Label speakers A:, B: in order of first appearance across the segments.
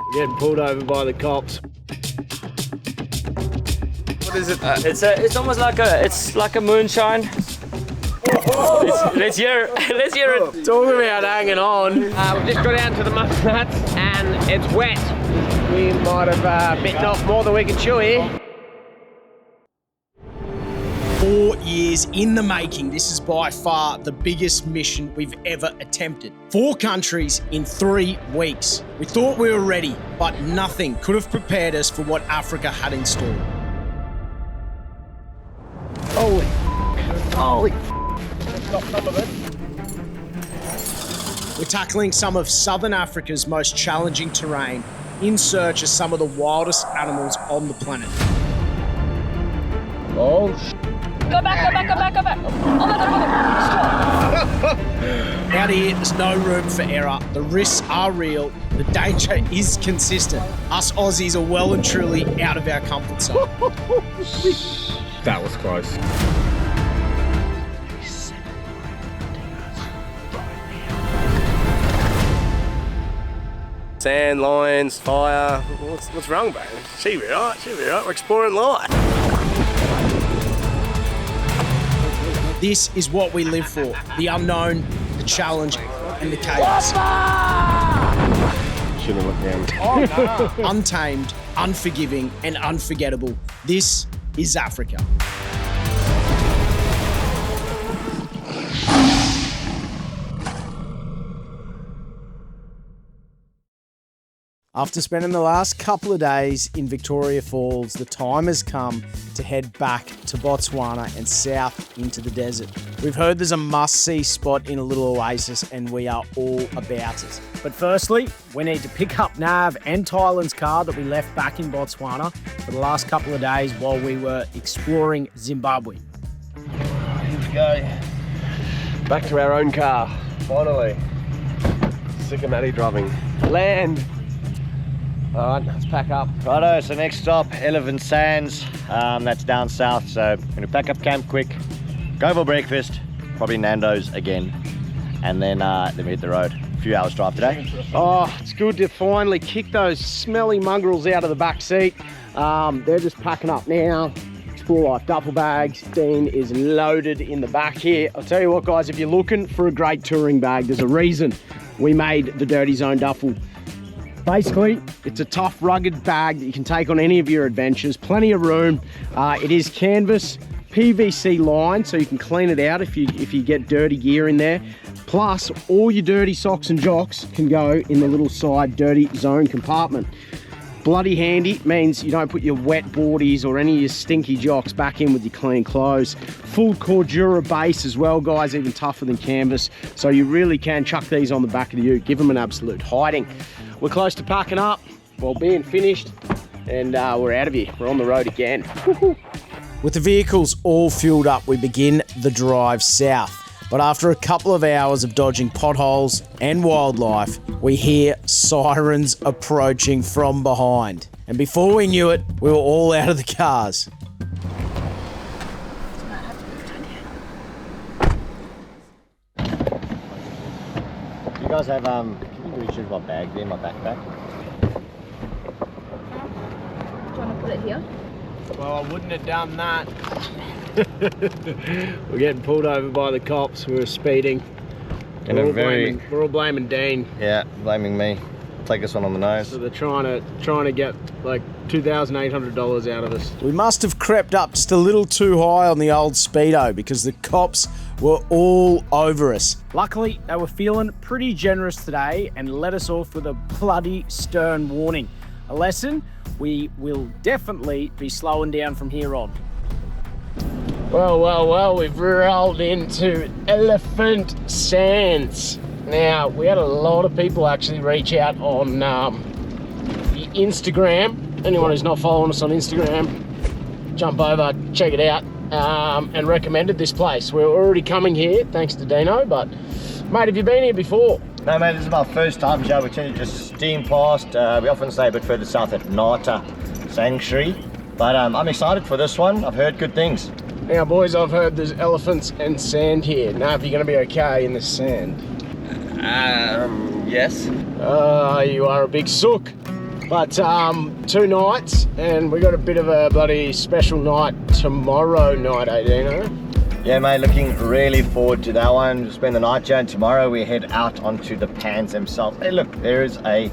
A: We're getting pulled over by the cops.
B: What is it?
A: It's almost like a moonshine. Let's hear it. Talk about hanging on. We've just got down to the musknuts and it's wet. We might have bitten off more than we can chew here.
C: 4 years in the making, this is by far the biggest mission we've ever attempted. 4 countries in 3 weeks. We thought we were ready, but nothing could have prepared us for what Africa had in store. Holy. We're tackling some of Southern Africa's most challenging terrain in search of some of the wildest animals on the planet.
A: Oh,
D: Go back. Oh my God.
C: Out here, there's no room for error. The risks are real. The danger is consistent. Us Aussies are well and truly out of our comfort zone.
B: That was close. Sand, lions, fire. What's wrong, bro? She'll be right. We're exploring life.
C: This is what we live for. The unknown, the challenge, and the chaos.
B: Shouldn't have looked down.
C: Untamed, unforgiving, and unforgettable. This is Africa. After spending the last couple of days in Victoria Falls, the time has come to head back to Botswana and south into the desert. We've heard there's a must-see spot in a little oasis and we are all about it. But firstly, we need to pick up Nav and Tylen's car that we left back in Botswana for the last couple of days while we were exploring Zimbabwe.
B: Here we go. Back to our own car, finally. Sick of Matty driving. Land. All right, let's pack up.
E: Righto, so next stop, Elephant Sands. That's down south, so I'm gonna pack up camp quick, go for breakfast, probably Nando's again, and then we hit the road. A few hours drive today.
A: Oh, it's good to finally kick those smelly mongrels out of the back seat. They're just packing up now. Explore Life duffel bags. Dean is loaded in the back here. I'll tell you what, guys, if you're looking for a great touring bag, there's a reason we made the Dirty Zone duffel. Basically, it's a tough, rugged bag that you can take on any of your adventures. Plenty of room. It is canvas, PVC lined, so you can clean it out if you get dirty gear in there. Plus, all your dirty socks and jocks can go in the little side Dirty Zone compartment. Bloody handy, means you don't put your wet boardies or any of your stinky jocks back in with your clean clothes. Full Cordura base as well, guys, even tougher than canvas. So you really can chuck these on the back of the ute, give them an absolute hiding. We're close to packing up, well, being finished, and we're out of here. We're on the road again.
C: With the vehicles all fueled up, we begin the drive south. But after a couple of hours of dodging potholes and wildlife, we hear sirens approaching from behind. And before we knew it, we were all out of the cars.
E: You guys have, can you reach my bag there, my backpack?
D: Do you want to put it here?
A: Well, I wouldn't have done that. We're getting pulled over by the cops. We were speeding.
E: And
A: we're all blaming Dean.
E: Yeah, blaming me. Take this one on the nose.
A: So they're trying to get like $2,800 out of us.
C: We must have crept up just a little too high on the old Speedo because the cops were all over us. Luckily, they were feeling pretty generous today and let us off with a bloody stern warning. A lesson we will definitely be slowing down from here on.
A: Well, we've rolled into Elephant Sands. Now, we had a lot of people actually reach out on the Instagram. Anyone who's not following us on Instagram, jump over, check it out, and recommended this place. We're already coming here, thanks to Dino, but mate, have you been here before?
E: No, mate, this is my first time, Joe. We tend to just steam past. We often stay a bit further south at Nata Sanctuary, but I'm excited for this one. I've heard good things.
A: Now, boys, I've heard there's elephants and sand here. Now, if you're going to be okay in this sand.
B: Yes.
A: You are a big sook. But 2 nights, and we got a bit of a bloody special night tomorrow night, Dino?
E: Yeah, mate, looking really forward to that one. We'll spend the night here, and tomorrow we head out onto the pans themselves. Hey, look, there is a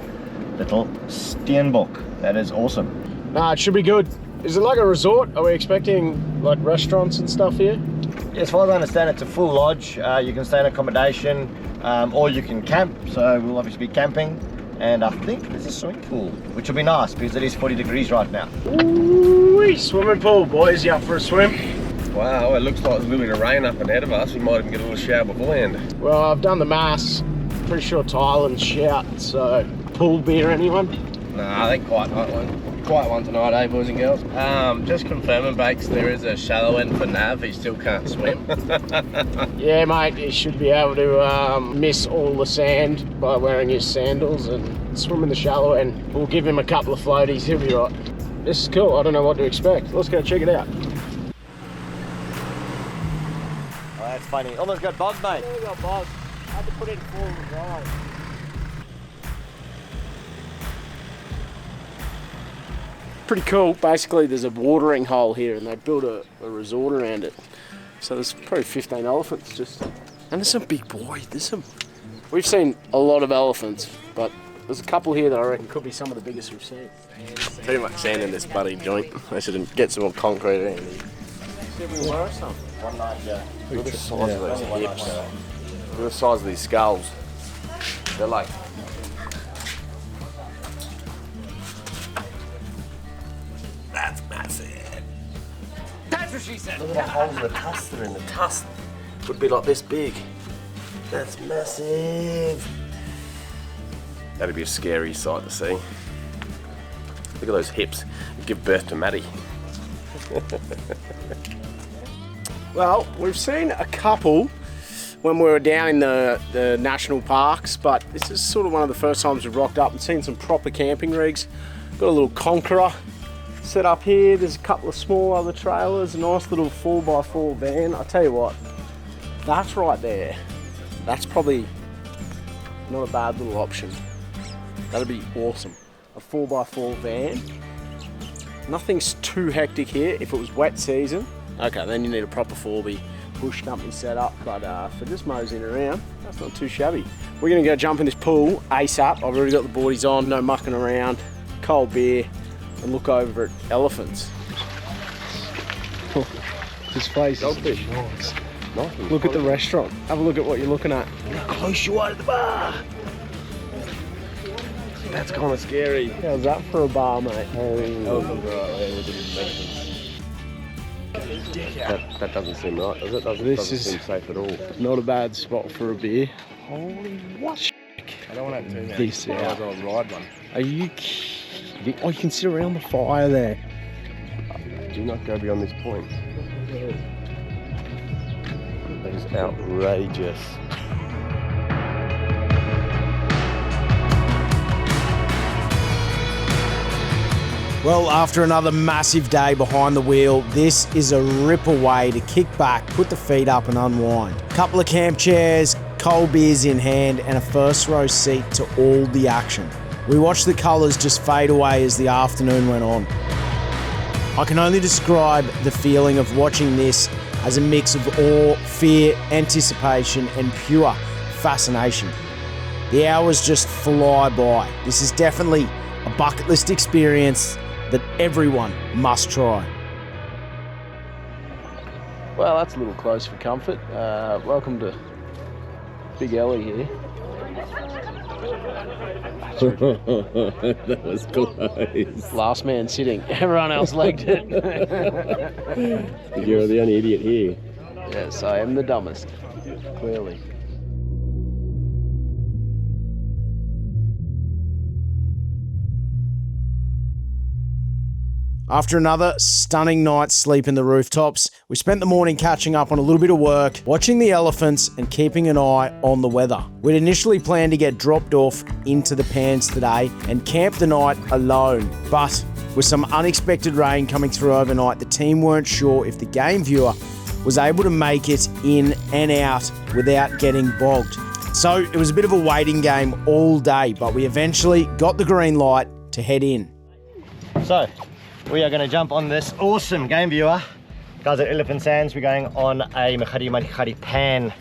E: little steenbok. That is awesome.
A: Nah, it should be good. Is it like a resort? Are we expecting like restaurants and stuff here?
E: Yeah, as far as I understand, it's a full lodge. You can stay in accommodation, or you can camp. So we'll obviously be camping. And I think there's a swimming pool, which will be nice because it is 40 degrees right now.
A: Ooh, swimming pool, boys. You up for a swim?
B: Wow, it looks like there's a little bit of rain up ahead of us. We might even get a little shower beforehand.
A: Well, I've done the maths. Pretty sure Thailand's shout, so pool beer, anyone?
B: Nah, I think quiet one tonight, eh, boys and girls? Just confirming, Bakes, there is a shallow end for Nav. He still can't swim.
A: Yeah, mate, you should be able to miss all the sand by wearing his sandals and swim in the shallow end. We'll give him a couple of floaties, he'll be right. This is cool, I don't know what to expect. Let's go check it out.
E: Oh, that's funny. Almost got bugged, mate.
A: There we go, boss. I had to put it in 4-wheel drive. Pretty cool. Basically, there's a watering hole here, and they built a resort around it. So there's probably 15 elephants just, and there's some big boys. We've seen a lot of elephants, but there's a couple here that I reckon could be some of the biggest we've seen.
B: Too much sand in this bloody joint. They should get some more concrete around here.
A: Where are some?
E: One night ago.
B: Look at the size of those hips. Look at the size of these skulls. They're like... That's massive. That's what she said. Look at the holes in the tusk. They're in the tusk. Would be like this big. That's massive. That'd be a scary sight to see. Look at those hips. Give birth to Maddie.
A: Well, we've seen a couple when we were down in the national parks, but this is sort of one of the first times we've rocked up and seen some proper camping rigs. Got a little Conqueror set up here. There's a couple of small other trailers, a nice little 4x4 van. I tell you what, that's right there. That's probably not a bad little option. That'd be awesome. A 4x4 van. Nothing's too hectic here. If it was wet season, okay, then you need a proper 4B bush company setup. But for just moseying around, that's not too shabby. We're gonna go jump in this pool ASAP. I've already got the boardies on, no mucking around, cold beer, and look over at elephants. This place is nice. Look at the restaurant. Have a look at what you're looking at. How close you are to the bar.
B: That's kind of scary.
A: How's that for a bar, mate?
B: That doesn't seem right, does it? Doesn't seem safe at all.
A: Not a bad spot for a beer. Holy what?
B: I don't want to have too many.
A: This out.
B: I'll ride one.
A: Are you kidding? Oh, you can sit around the fire there.
B: Do not go beyond this point. That is outrageous.
C: Well, after another massive day behind the wheel, this is a ripper way to kick back, put the feet up and unwind. Couple of camp chairs, cold beers in hand, and a first row seat to all the action. We watched the colours just fade away as the afternoon went on. I can only describe the feeling of watching this as a mix of awe, fear, anticipation, and pure fascination. The hours just fly by. This is definitely a bucket list experience that everyone must try.
A: Well, that's a little close for comfort. Welcome to Big Ellie here.
B: That was close.
A: Last man sitting. Everyone else legged it.
B: You're the only idiot here.
A: Yes, I am the dumbest. Clearly.
C: After another stunning night's sleep in the rooftops, we spent the morning catching up on a little bit of work, watching the elephants and keeping an eye on the weather. We'd initially planned to get dropped off into the pans today and camp the night alone, but with some unexpected rain coming through overnight, the team weren't sure if the game viewer was able to make it in and out without getting bogged. So it was a bit of a waiting game all day, but we eventually got the green light to head in.
E: So, we are going to jump on this awesome game viewer. Guys at Elephant Sands, we're going on a Mahari Pan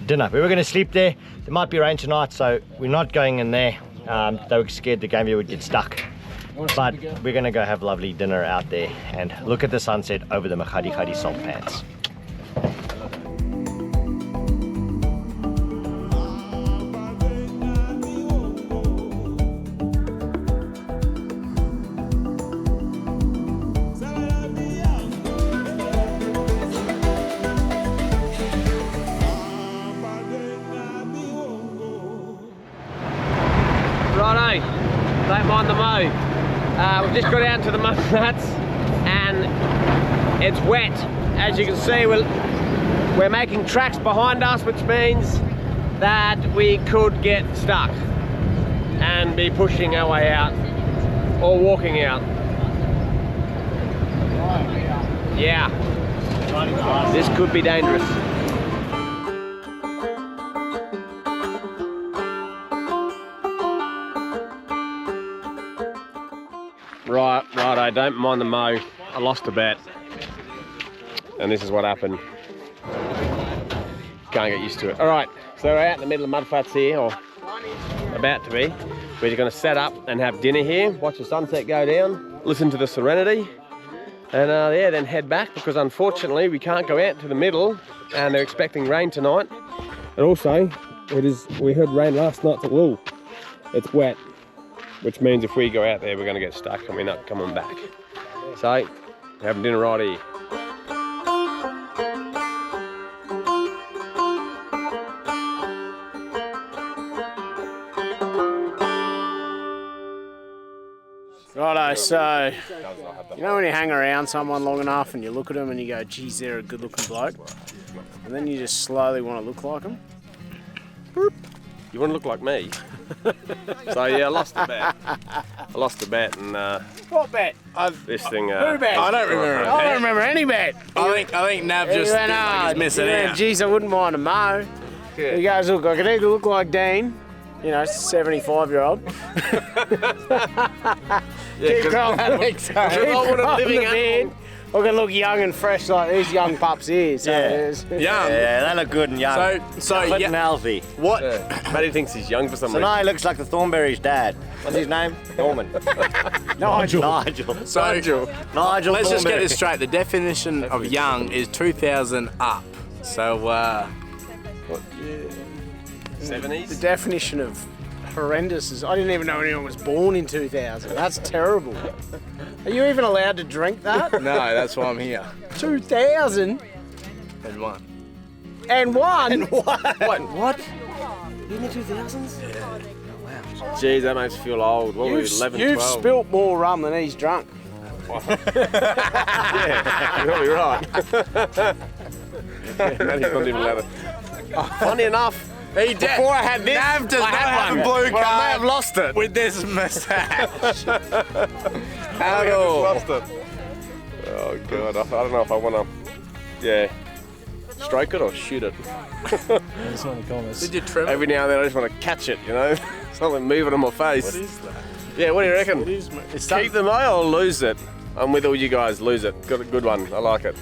E: dinner. We were going to sleep there. There might be rain tonight, so we're not going in there. They were scared the game viewer would get stuck. But we're going to go have lovely dinner out there and look at the sunset over the Mahari salt pans.
A: Righto, don't mind the mow. We've just got out to the mud flats and it's wet. As you can see, we're making tracks behind us, which means that we could get stuck and be pushing our way out or walking out. Yeah, this could be dangerous. Right, I don't mind the mow. I lost a bet. And this is what happened. Can't get used to it. All right, so we're out in the middle of mud flats here, or about to be. We're just gonna set up and have dinner here, watch the sunset go down, listen to the serenity, and yeah, then head back, because unfortunately we can't go out to the middle and they're expecting rain tonight. And also, we heard rain last night at Wool. It's wet. Which means if we go out there, we're going to get stuck and we're not coming back. So, we're having dinner right here.
C: Righto, so, you know when you hang around someone long enough and you look at them and you go, geez, they're a good looking bloke? And then you just slowly want to look like them?
A: Boop. You want to look like me? So yeah, I lost the bet. And
C: What bet?
A: this thing.
C: Who bet?
B: I don't remember.
C: I don't remember any bet.
B: I think Nav just
C: went,
B: thinks like he's missing out.
C: Geez, I wouldn't mind a mow. He goes, look, I could either look like Dean, you know, 75-year-old. Keep growing the beard. Or can look young and fresh like these young pups here. So
B: Young.
E: Yeah, they look good and young.
B: So
E: Fit and healthy.
B: What?
A: Matty thinks he's young for some
E: So
A: reason.
E: now he looks like the Thornberry's dad. What's his name? Norman.
C: Nigel.
E: Nigel.
B: So
E: Nigel
B: let's just get
E: Thornberry.
B: this straight. The definition of young is 2,000 up. So
C: The
A: 70s?
C: definition of horrendous is I didn't even know anyone was born in 2000. That's terrible. Are you even allowed to drink that?
B: no, that's why I'm here.
C: 2000
B: And one.
C: and one.
A: What? In the 2000s? Yeah. Wow. Jeez, that makes me feel old. What were we, 11,
C: You've
A: 12?
C: spilt more rum than he's drunk.
A: Yeah, you're probably right. Matty's not even allowed to. Funny enough, before I had this,
B: Nav does
A: I
B: not
A: had
B: have
A: one,
B: a blue
A: but I may
B: card
A: have lost it.
B: with this moustache.
A: I lost it. Oh god, I don't know if I want to, stroke it or shoot it.
B: Did you trim it?
A: Every now and then I just want to catch it, you know? Something moving on my face.
B: What is that?
A: Yeah, what do you reckon?
B: What is
A: Keep the mow or lose it? I'm with all you guys, lose it. Got a good one, I like it.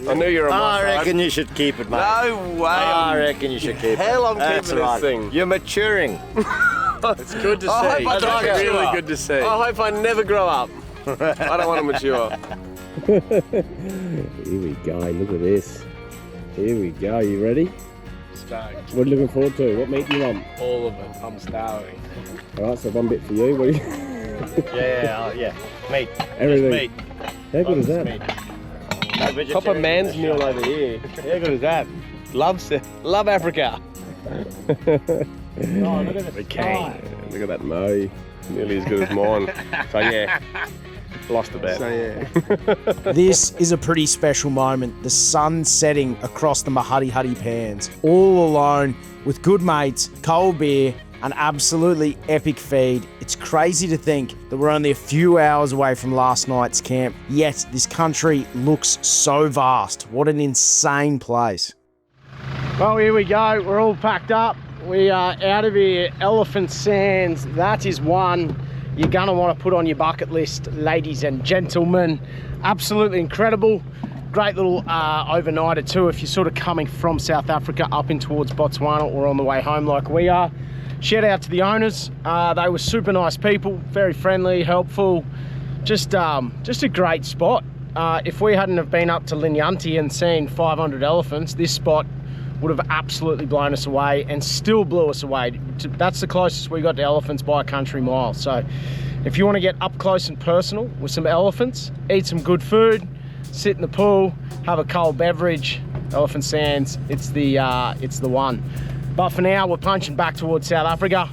A: I knew you were on my
E: I
A: side.
E: reckon you should keep it, mate.
A: No way.
E: I reckon you should keep it.
A: Hell, I'm
E: That's
A: keeping
E: right.
A: this thing.
E: You're maturing.
B: It's good to see.
A: I hope I
B: It's
A: don't
B: really
A: mature.
B: good to see.
A: I hope I never grow up. I don't want to mature. Here we go, look at this. Here we go, you ready?
B: Stoked.
A: What are you looking forward to? What meat do you want?
B: All of it. I'm starving.
A: Alright, so one bit for you. What do you...
E: Yeah. Meat.
A: Everything.
E: Just meat.
A: How good is that?
E: Meat. No vegetarian.
A: Proper man's meal over here. How good is that? Love Africa.
E: Oh, look at the cane.
A: Look at that mow. Nearly as good as mine. So yeah, lost the bet.
B: So yeah.
C: This is a pretty special moment. The sun setting across the Mahari Pans, all alone with good mates, cold beer, an absolutely epic feed. It's crazy to think that we're only a few hours away from last night's camp, yet this country looks so vast. What an insane place. Well, here we go. We're all packed up.
A: we are out of here. Elephant Sands, that is one you're gonna want to put on your bucket list, ladies and gentlemen. Absolutely incredible. Great little overnighter too if you're sort of coming from South Africa up in towards Botswana or on the way home like we are. Shout out to the owners. They were super nice people, very friendly, helpful. Just a great spot. If we hadn't have been up to Linyanti and seen 500 elephants, this spot would have absolutely blown us away and still blew us away. That's the closest we got to elephants by a country mile. So if you want to get up close and personal with some elephants, eat some good food, sit in the pool, have a cold beverage, Elephant Sands, it's the one. But for now, we're punching back towards South Africa.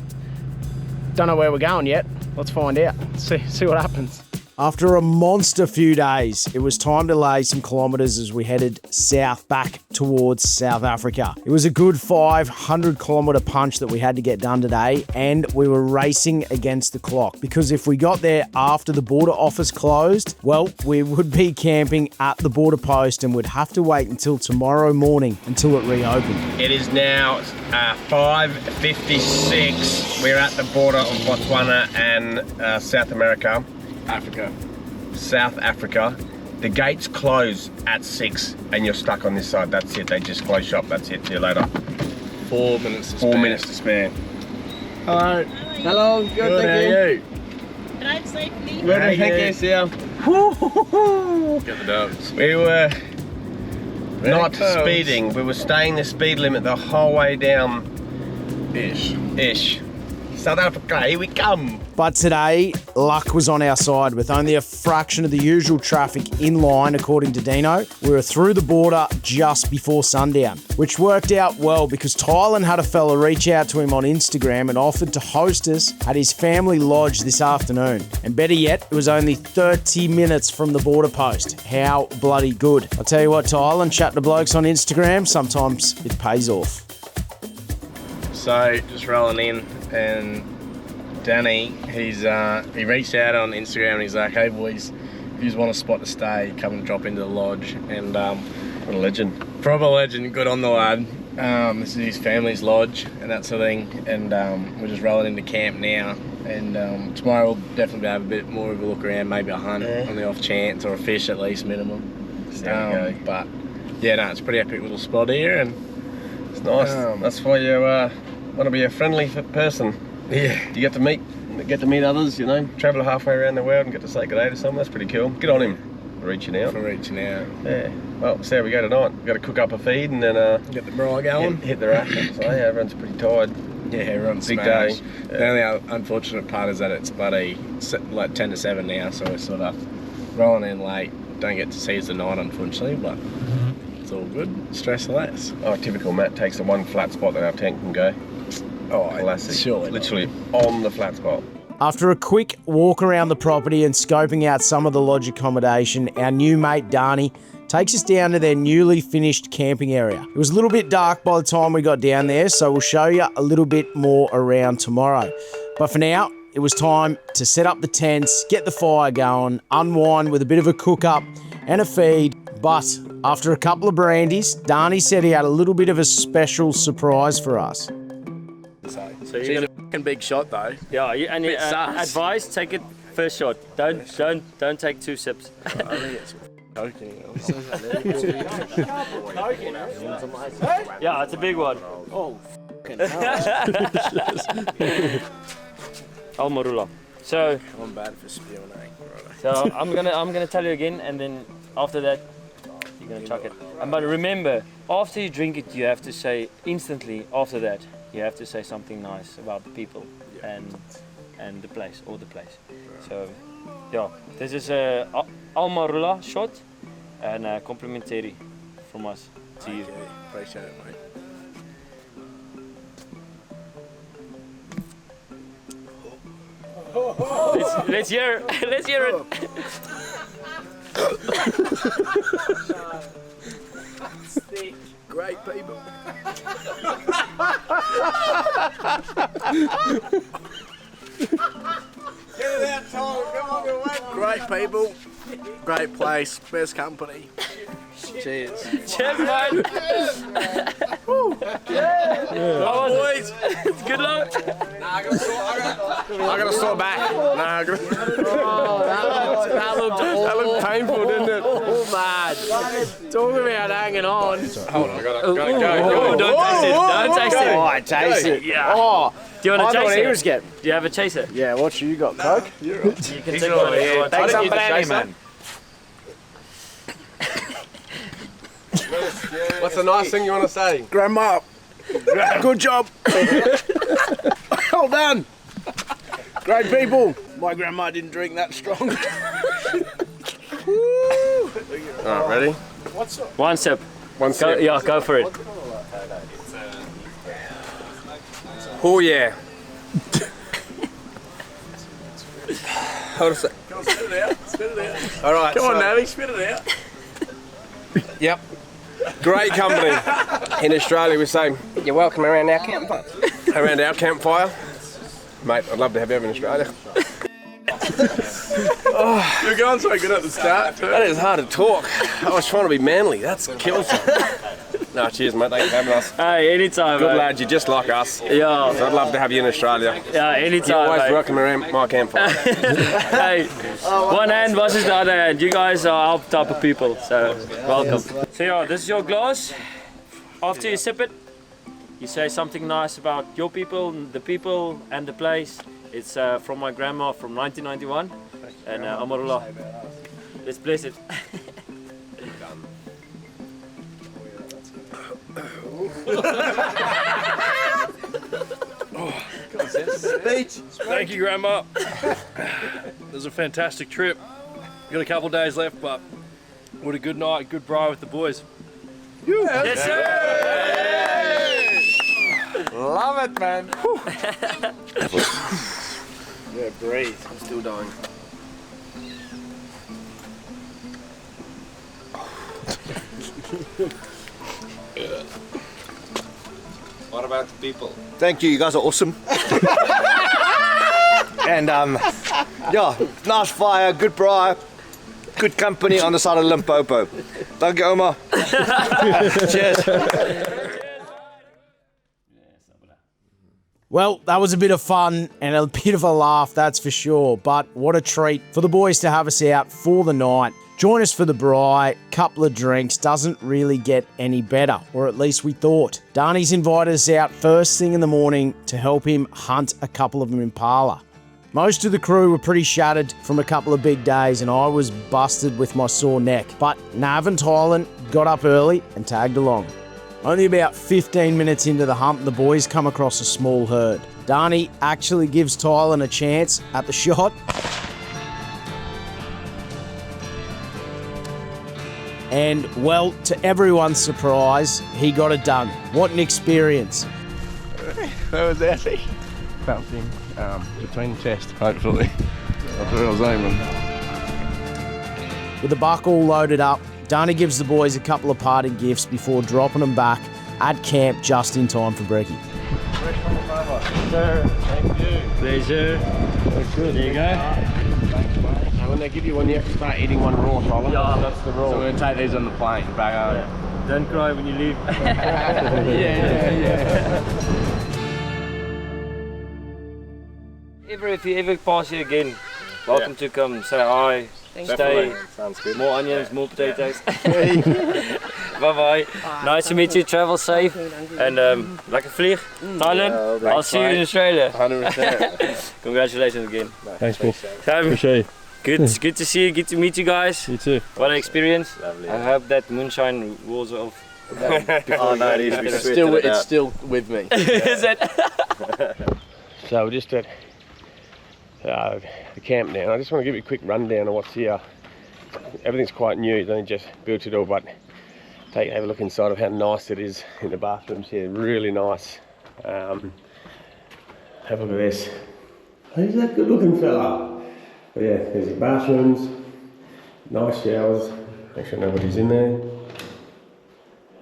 A: Don't know where we're going yet. Let's find out, see what happens.
C: After a monster few days, it was time to lay some kilometres as we headed south back towards South Africa. It was a good 500 kilometre punch that we had to get done today, and we were racing against the clock because if we got there after the border office closed, well, we would be camping at the border post and would have to wait until tomorrow morning until it reopened.
B: It is now 5:56. We're at the border of Botswana and South America. South Africa. The gates close at 6 and you're stuck on this side. That's it. They just close shop. That's it. See you later.
F: 4 minutes to spare.
B: 4 minutes to spare.
A: Hello. Hello. Good, thank you.
D: Drive safely.
B: Good, thank you. See ya.
F: Get the dogs.
B: We were not
F: close.
B: speeding. We were staying the speed limit the whole way down. Ish. South Africa, here we come.
C: But today, luck was on our side with only a fraction of the usual traffic in line, according to Dino. We were through the border just before sundown, which worked out well because Tylen had a fella reach out to him on Instagram and offered to host us at his family lodge this afternoon. And better yet, it was only 30 minutes from the border post. How bloody good. I'll tell you what, Tylen, chat to blokes on Instagram, sometimes it pays off.
F: So just rolling in, and Danny, he reached out on Instagram and he's like, "Hey boys, if you want a spot to stay, come and drop into the lodge." And
B: What a legend.
F: proper legend, good on the lad. This is his family's lodge and that sort of thing. And we're just rolling into camp now. And tomorrow we'll definitely have a bit more of a look around, maybe a hunt on the off chance, or a fish at least minimum.
B: There we go.
F: But yeah, no, it's a pretty epic little spot here, and
B: It's nice. That's why you want to be a friendly person.
F: yeah.
B: You get to meet others, you know, travel halfway around the world and get to say good day to someone. That's pretty cool. Good on him for reaching out. Yeah. Well, see how we go tonight. We've got to cook up a feed and then
F: Get the braai going.
B: hit the rack. So yeah, everyone's pretty tired.
F: Yeah, everyone's
B: Big
F: smashed.
B: day.
F: The only unfortunate part is that it's bloody like 10 to 7 now, so we're sort of rolling in late. Don't get to seize the night, unfortunately, but it's all good. Stress less.
B: Oh, typical. Matt takes the one flat spot that our tent can go.
F: Oh,
B: Classic.
F: surely.
B: Literally on the flat spot.
C: After a quick walk around the property and scoping out some of the lodge accommodation, our new mate Dani takes us down to their newly finished camping area. It was a little bit dark by the time we got down there, so we'll show you a little bit more around tomorrow. But for now, it was time to set up the tents, get the fire going, unwind with a bit of a cook-up and a feed. But after a couple of brandies, Dani said he had a little bit of a special surprise for us.
G: So you're gonna
F: Fucking big shot though.
G: yeah, and
F: bit sus.
G: advice: take it first shot. Don't take 2 sips.
F: I think it's coking.
G: Yeah, it's a big one. Al Marula. So
F: I'm bad for spewing,
G: so I'm gonna tell you again, and then after that you're gonna chuck it. But remember, after you drink it, you have to say instantly. After that, you have to say something nice about the people and the place or the place. So yeah, this is a Al Marula shot and a complimentary from us to you.
F: Appreciate it, mate.
G: Let's hear it.
F: Great people. Great people, great place, best company.
B: Cheers.
G: Cheers, mate. Boys. Good luck.
B: I got a sore back.
A: That looked painful, didn't it? Oh, man. Talk about hanging on.
B: Hold on, I gotta go.
G: Don't taste it. Don't taste it.
A: Oh, I taste it.
G: Yeah.
A: Oh,
G: Do you want
A: I
G: to
A: thought
G: chase
A: he
G: it?
A: was getting.
G: Do you have a chaser?
A: Yeah, what you got, Coke?
G: You can take one if you want.
A: Thanks, man.
B: What's the nice thing you want to say?
A: Grandma, good job. Well done. Great people. My grandma didn't drink that strong.
B: Alright, ready?
G: One sip.
B: One
G: Go,
B: sip.
G: yeah, go for it.
B: Oh yeah. Hold a sec. Come on, spit it out. Spit it out. Alright.
A: Come on, Navi, spit it out.
B: Yep. Great company. In Australia, we say, you're welcome around our campfire. Around our campfire. Mate, I'd love to have you over in Australia.
F: You're going so good at the start too.
B: That is hard to talk. I was trying to be manly. That's kills me. No, cheers, mate. Thanks for having us.
G: Hey, anytime,
B: Good
G: mate.
B: lad, you're just like us.
G: Yeah,
B: So I'd love to have you in Australia.
G: yeah,
B: You're
G: anytime,
B: always
G: mate.
B: welcome around my campfire.
G: Hey, one hand versus the other hand. You guys are our type of people, so welcome. So yeah, this is your glass. After you sip it, you say something nice about your people, and the place. It's from my grandma from 1991, and Amarullah. Let's bless it.
F: Thank you, Grandma. It was a fantastic trip. We've got a couple of days left, but what a good night, good braai with the boys.
G: Yes, sir.
A: Love it, man.
B: Yeah, breathe. I'm still dying. What about the people?
E: Thank you, you guys are awesome. And yeah, nice fire, good braai, good company on the side of Limpopo. Thank you, Omar. Cheers.
C: Well, that was a bit of fun and a bit of a laugh, that's for sure. But what a treat for the boys to have us out for the night. Join us for the braai, couple of drinks, doesn't really get any better, or at least we thought. Darnie's invited us out first thing in the morning to help him hunt a couple of impala. Most of the crew were pretty shattered from a couple of big days and I was busted with my sore neck. But Nav and Tylen got up early and tagged along. Only about 15 minutes into the hunt, the boys come across a small herd. Darnie actually gives Tylen a chance at the shot. And, well, to everyone's surprise, he got it done. What an experience.
F: That was easy. Bouncing between chest, hopefully. That's what I was aiming.
C: With the buck all loaded up, Darnie gives the boys a couple of parting gifts before dropping them back at camp just in time for brekkie.
G: Pleasure.
F: Good.
G: There you go.
B: And when they give you one, you have to start eating one raw, Tyler.
G: Yeah.
B: That's the rule.
F: So we're going to take these on the plane back home.
G: Don't cry when you leave. If you ever pass here again, welcome to come say hi, stay.
B: Sounds good.
G: More onions, more potatoes. Bye bye. Nice to meet you. Travel safe and lekker vlieg. Thailand. I'll see you in Australia.
B: 100%.
G: Congratulations again.
F: Thanks, miss.
G: Appreciate it. Good to see you. Good to meet you guys.
F: You too.
G: What an experience. I hope that moonshine was off.
E: Oh no, it is. We
B: It's still with me.
G: Is it?
B: So we're just at the camp now. I just want to give you a quick rundown of what's here. Everything's quite new. It's only just built it all, but have a look inside of how nice it is in the bathrooms here. Really nice. Have a look at this. Who's that good looking fella? But yeah, there's the bathrooms, nice showers. Make sure nobody's in there.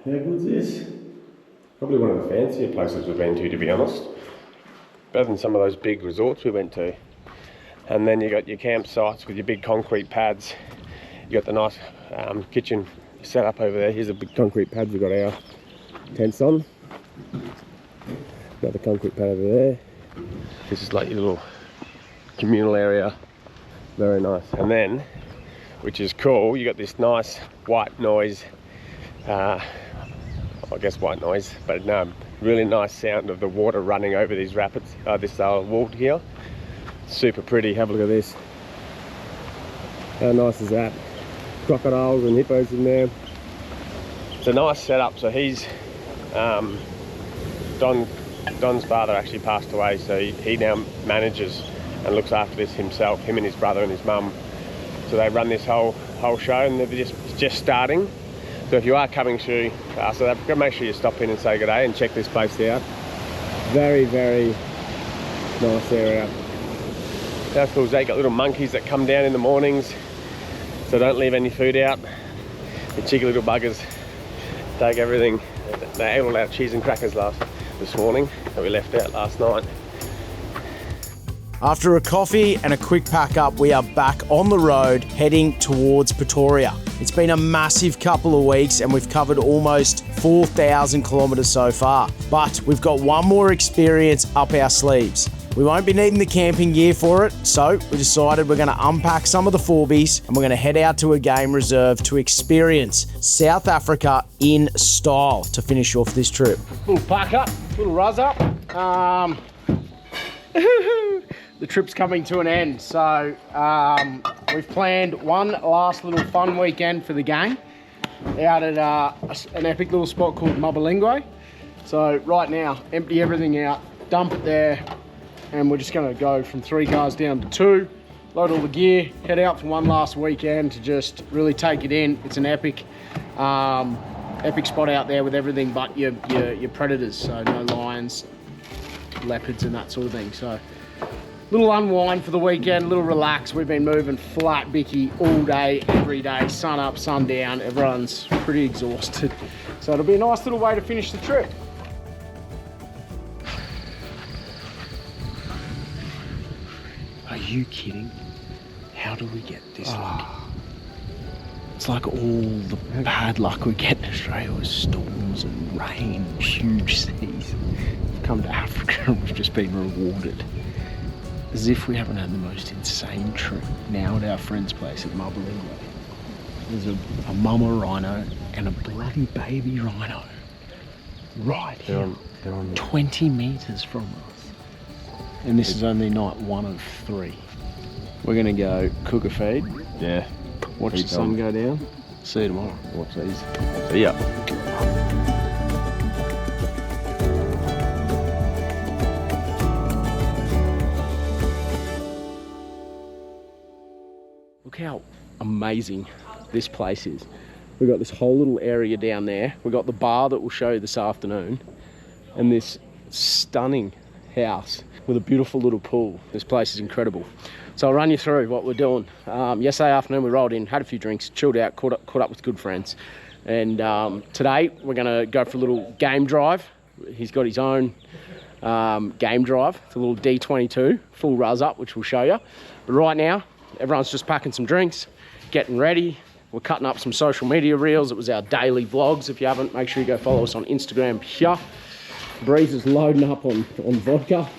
B: How good's this? Probably one of the fancier places we've been to be honest. Better than some of those big resorts we went to. And then you got your campsites with your big concrete pads. You got the nice kitchen
A: set up over there. Here's a big concrete pad we've got our tents on. Another concrete pad over there. This is like your little communal area. Very nice. And then, which is cool, you got this nice white noise, I guess white noise, but no, really nice sound of the water running over these rapids, this wall here. Super pretty. Have a look at this. How nice is that? Crocodiles and hippos in there. It's a nice setup. So he's Don's father actually passed away, so he now manages and looks after this himself, him and his brother and his mum. So they run this whole show, and they're just starting. So if you are coming through South Africa, make sure you stop in and say good day and check this place out. Very, very nice area. How cool is that? You got little monkeys that come down in the mornings, so don't leave any food out. The cheeky little buggers take everything. They ate all our cheese and crackers this morning that we left out last night.
C: After a coffee and a quick pack up, we are back on the road heading towards Pretoria. It's been a massive couple of weeks and we've covered almost 4,000 kilometres so far. But we've got one more experience up our sleeves. We won't be needing the camping gear for it, so we decided we're going to unpack some of the Forbies and we're going to head out to a game reserve to experience South Africa in style to finish off this trip.
A: Little pack up, little ruzz up. The trip's coming to an end, so we've planned one last little fun weekend for the gang out at an epic little spot called Mabalingwe. So right now, empty everything out, dump it there, and we're just going to go from 3 cars down to 2, load all the gear, head out for one last weekend to just really take it in. It's an epic spot out there with everything but your predators, so no lions, leopards and that sort of thing. So little unwind for the weekend, little relax. We've been moving flat bicky all day, every day, sun up, sun down. Everyone's pretty exhausted. So it'll be a nice little way to finish the trip. Are you kidding? How do we get this lucky? It's like all the bad luck we get in Australia with storms and rain, huge seas. We've come to Africa and we've just been rewarded. As if we haven't had the most insane trip now at our friend's place at Mabalingwe. There's a mama rhino and a bloody baby rhino right here, 20 metres from us. And this is only night 1 of 3. We're gonna go cook a feed.
B: Yeah.
A: Watch the sun go down. See you tomorrow.
B: Watch these. See ya.
A: Look how amazing this place is. We've got this whole little area down there. We've got the bar that we'll show you this afternoon, and this stunning house with a beautiful little pool. This place is incredible. So I'll run you through what we're doing. Yesterday afternoon we rolled in, had a few drinks, chilled out, caught up with good friends. And today we're gonna go for a little game drive. He's got his own game drive. It's a little D22, full ruzz up, which we'll show you. But right now, everyone's just packing some drinks, getting ready. We're cutting up some social media reels. It was our daily vlogs. If you haven't, make sure you go follow us on Instagram here. Breeze is loading up on vodka.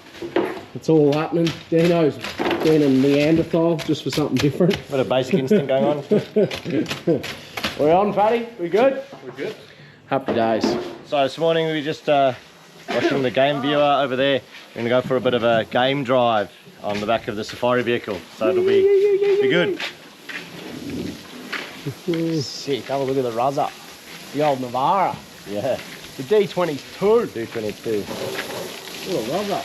A: It's all happening. Dino's being a Neanderthal just for something different.
E: Bit of basic instinct going on.
A: We're on, Paddy? We good?
F: We're good.
A: Happy days.
E: So this morning we just watching the game viewer over there. We're gonna go for a bit of a game drive on the back of the safari vehicle. So it'll be good.
A: Sick. Have a look at the Ruzza. The old Navara.
E: Yeah.
A: The D22.
E: D22.
A: Little Ruzza.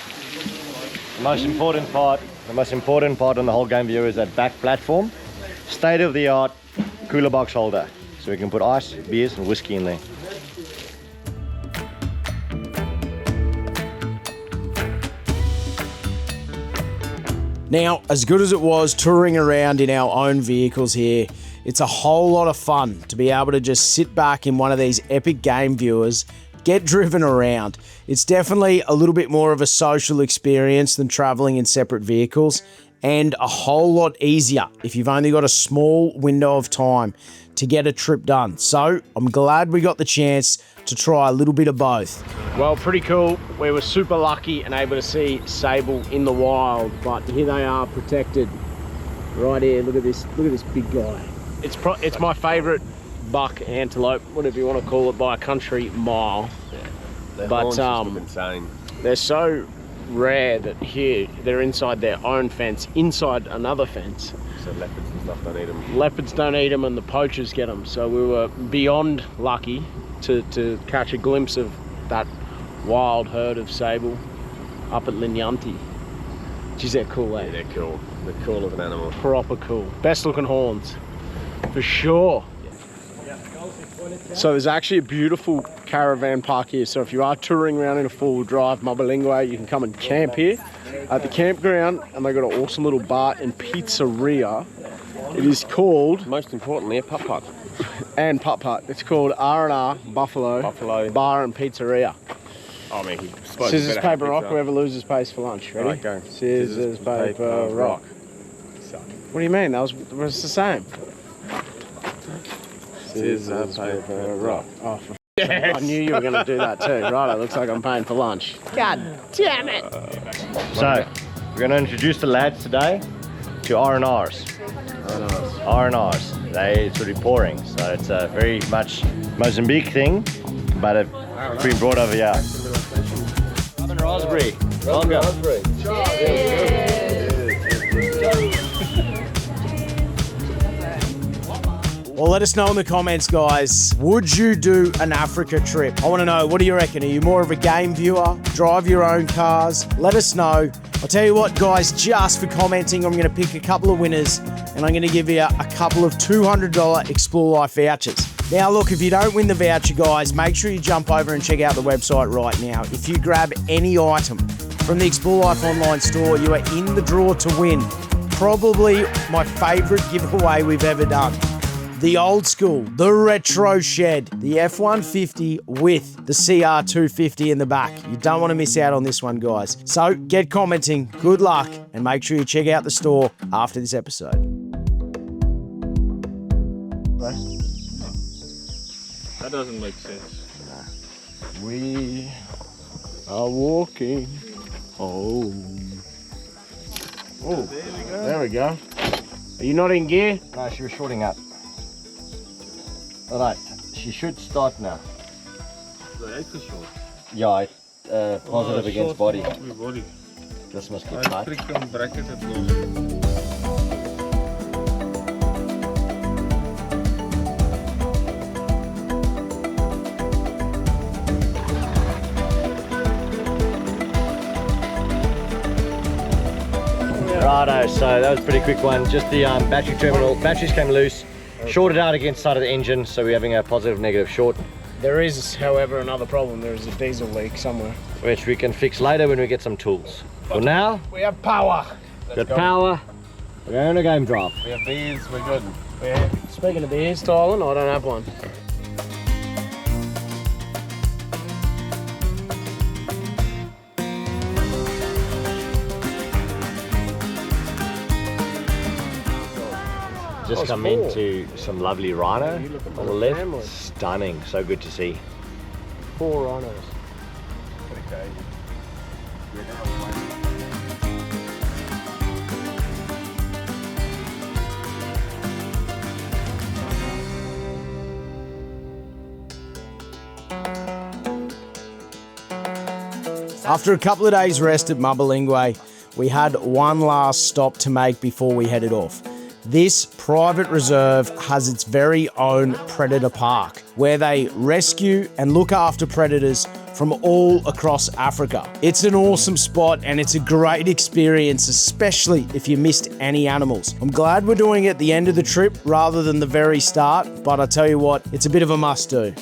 E: The most important part on the whole game viewer is that back platform. State of the art cooler box holder. So we can put ice, beers and whiskey in there.
C: Now, as good as it was touring around in our own vehicles here, it's a whole lot of fun to be able to just sit back in one of these epic game viewers, get driven around. It's definitely a little bit more of a social experience than traveling in separate vehicles, and a whole lot easier if you've only got a small window of time to get a trip done. So I'm glad we got the chance to try a little bit of both.
A: Well, pretty cool. We were super lucky and able to see sable in the wild, but here they are protected right here. Look at this big guy. It's my favorite buck antelope, whatever you want to call it, by a country mile.
B: Their
A: But,
B: horns just look insane.
A: They're so rare that here they're inside their own fence, inside another fence.
B: So leopards and stuff don't eat them.
A: Leopards don't eat them and the poachers get them. So we were beyond lucky to catch a glimpse of that wild herd of sable up at Linyanti. Geez, they're cool, eh?
B: Yeah, they're cool. They're cool as an animal.
A: Proper cool. Best looking horns, for sure. So there's actually a beautiful caravan park here. So if you are touring around in a four-wheel drive Mabalingwe, you can come and camp here at the campground, and they've got an awesome little bar and pizzeria. It is called,
B: Most importantly, a putt-putt.
A: and putt-putt, it's called R&R Buffalo Bar and Pizzeria.
B: I mean,
A: Scissors, paper, rock, whoever loses pays for lunch. Ready?
B: Right, go.
A: Scissors, paper, rock. What do you mean? That was the same.
B: Scissors, paper, rock.
A: Oh, for yes. I knew you were going to do that too. Right, it looks like I'm paying for lunch. God damn it.
E: So, we're going to introduce the lads today to R&Rs. R&Rs. It's really pouring, so it's a very much Mozambique thing, but it's been brought over here. Rum and raspberry.
C: Well, let us know in the comments, guys. Would you do an Africa trip? I want to know, what do you reckon? Are you more of a game viewer? Drive your own cars? Let us know. I'll tell you what, guys, just for commenting, I'm going to pick a couple of winners and I'm going to give you a couple of $200 Explore Life vouchers. Now, look, if you don't win the voucher, guys, make sure you jump over and check out the website right now. If you grab any item from the Explore Life online store, you are in the draw to win probably my favourite giveaway we've ever done. The old school, the retro shed, the F-150 with the CR250 in the back. You don't want to miss out on this one, guys. So get commenting, good luck, and make sure you check out the store after this episode.
F: That doesn't make sense.
A: We are walking home. Oh, there we go. Are you not in gear?
E: No, she was shorting up. Alright, she should start now. Yeah, positive against body. This must get tight. Righto, so that was a pretty quick one. Just the battery terminal, batteries came loose. Shorted out against the side of the engine, so we're having a positive negative short.
A: There is, however, another problem. There is a diesel leak somewhere.
E: Which we can fix later when we get some tools. For now,
A: We have power.
E: got power, we're going on a game drive.
B: We have beers, we're good.
A: Yeah. Speaking of beers, Tylen, I don't have one.
E: Just come into some lovely rhino on the left.
A: Family.
E: Stunning, so good to see.
A: 4 rhinos.
C: After a couple of days rest at Mabalingwe, we had one last stop to make before we headed off. This private reserve has its very own predator park, where they rescue and look after predators from all across Africa. It's an awesome spot and it's a great experience, especially if you missed any animals. I'm glad we're doing it at the end of the trip rather than the very start, but I tell you what, it's a bit of a must-do.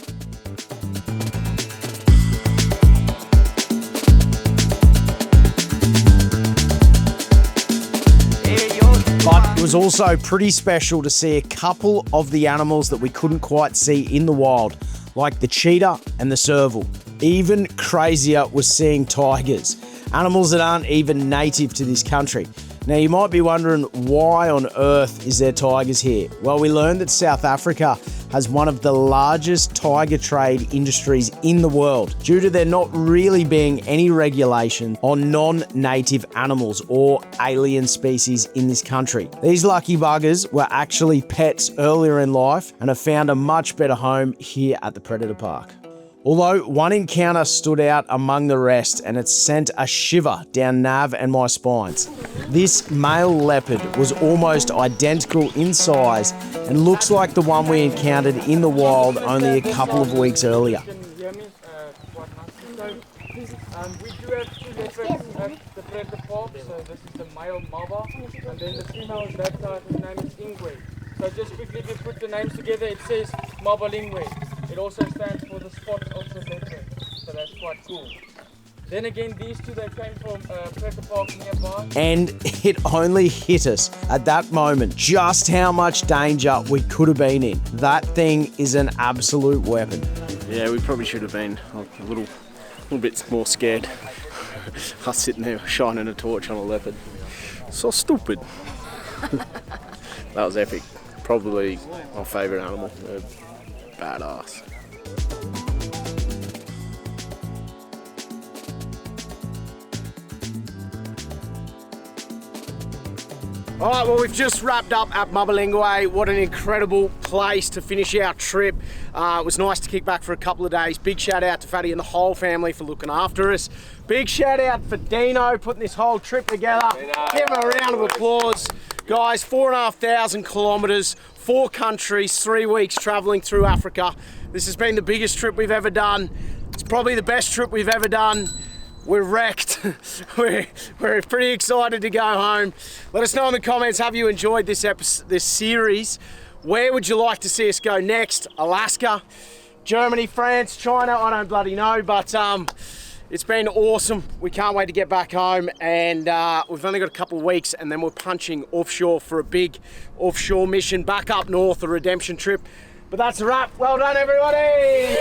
C: But it was also pretty special to see a couple of the animals that we couldn't quite see in the wild, like the cheetah and the surreal. Even crazier was seeing tigers, animals that aren't even native to this country. Now you might be wondering, why on earth is there tigers here? Well, we learned that South Africa has one of the largest tiger trade industries in the world due to there not really being any regulation on non-native animals or alien species in this country. These lucky buggers were actually pets earlier in life and have found a much better home here at the Predator Park. Although one encounter stood out among the rest and it sent a shiver down Nav and my spines. This male leopard was almost identical in size and looks like the one we encountered in the wild only a couple of weeks earlier.
H: We do have two leopards at the Predator Park, so this is the male Maba, and then the female is that guy, his name is Ingwe. So just quickly to put the names together, it says Mabalingwe. It also stands for the spot of the leopard, so that's quite cool. Then again, these two, they came from Predator Park nearby.
C: And it only hit us at that moment just how much danger we could have been in. That thing is an absolute weapon.
A: Yeah, we probably should have been a little bit more scared. Us sitting there shining a torch on a leopard. So stupid. That was epic. Probably my favourite animal. They're badass. All right, well, we've just wrapped up at Mabalingwe. What an incredible place to finish our trip. It was nice to kick back for a couple of days. Big shout out to Fatty and the whole family for looking after us. Big shout out for Dino putting this whole trip together. Give him a round of applause. Guys, 4,500 kilometres, 4 countries, 3 weeks travelling through Africa. This has been the biggest trip we've ever done. It's probably the best trip we've ever done. We're wrecked. We're pretty excited to go home. Let us know in the comments, have you enjoyed this series? Where would you like to see us go next? Alaska, Germany, France, China, I don't bloody know, but it's been awesome. We can't wait to get back home, and we've only got a couple of weeks and then we're punching offshore for a big offshore mission back up north, a redemption trip. But that's a wrap. Well done, everybody!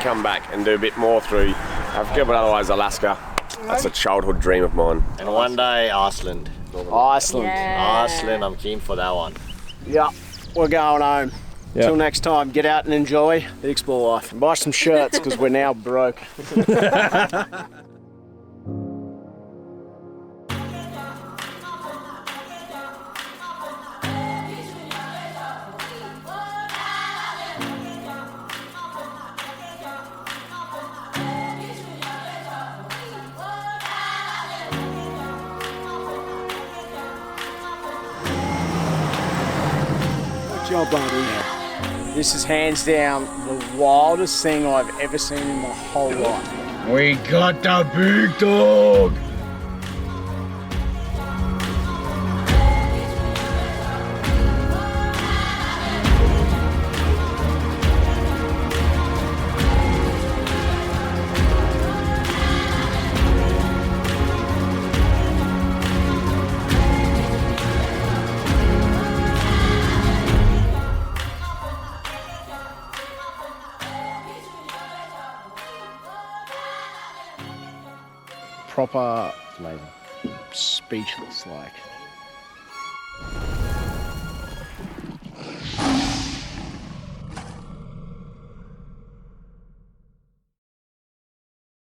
B: Come back and do a bit more through Africa, but otherwise Alaska. That's a childhood dream of mine.
E: And one day, Iceland.
A: Iceland.
E: Iceland, I'm keen for that one.
A: Yeah, we're going home. Till next time, get out and enjoy the Explore life. And buy some shirts, because we're now broke. Good job, buddy. This is hands down the wildest thing I've ever seen in my whole life.
F: We got the big dog!
A: Proper
E: It's amazing.
A: speechless, like.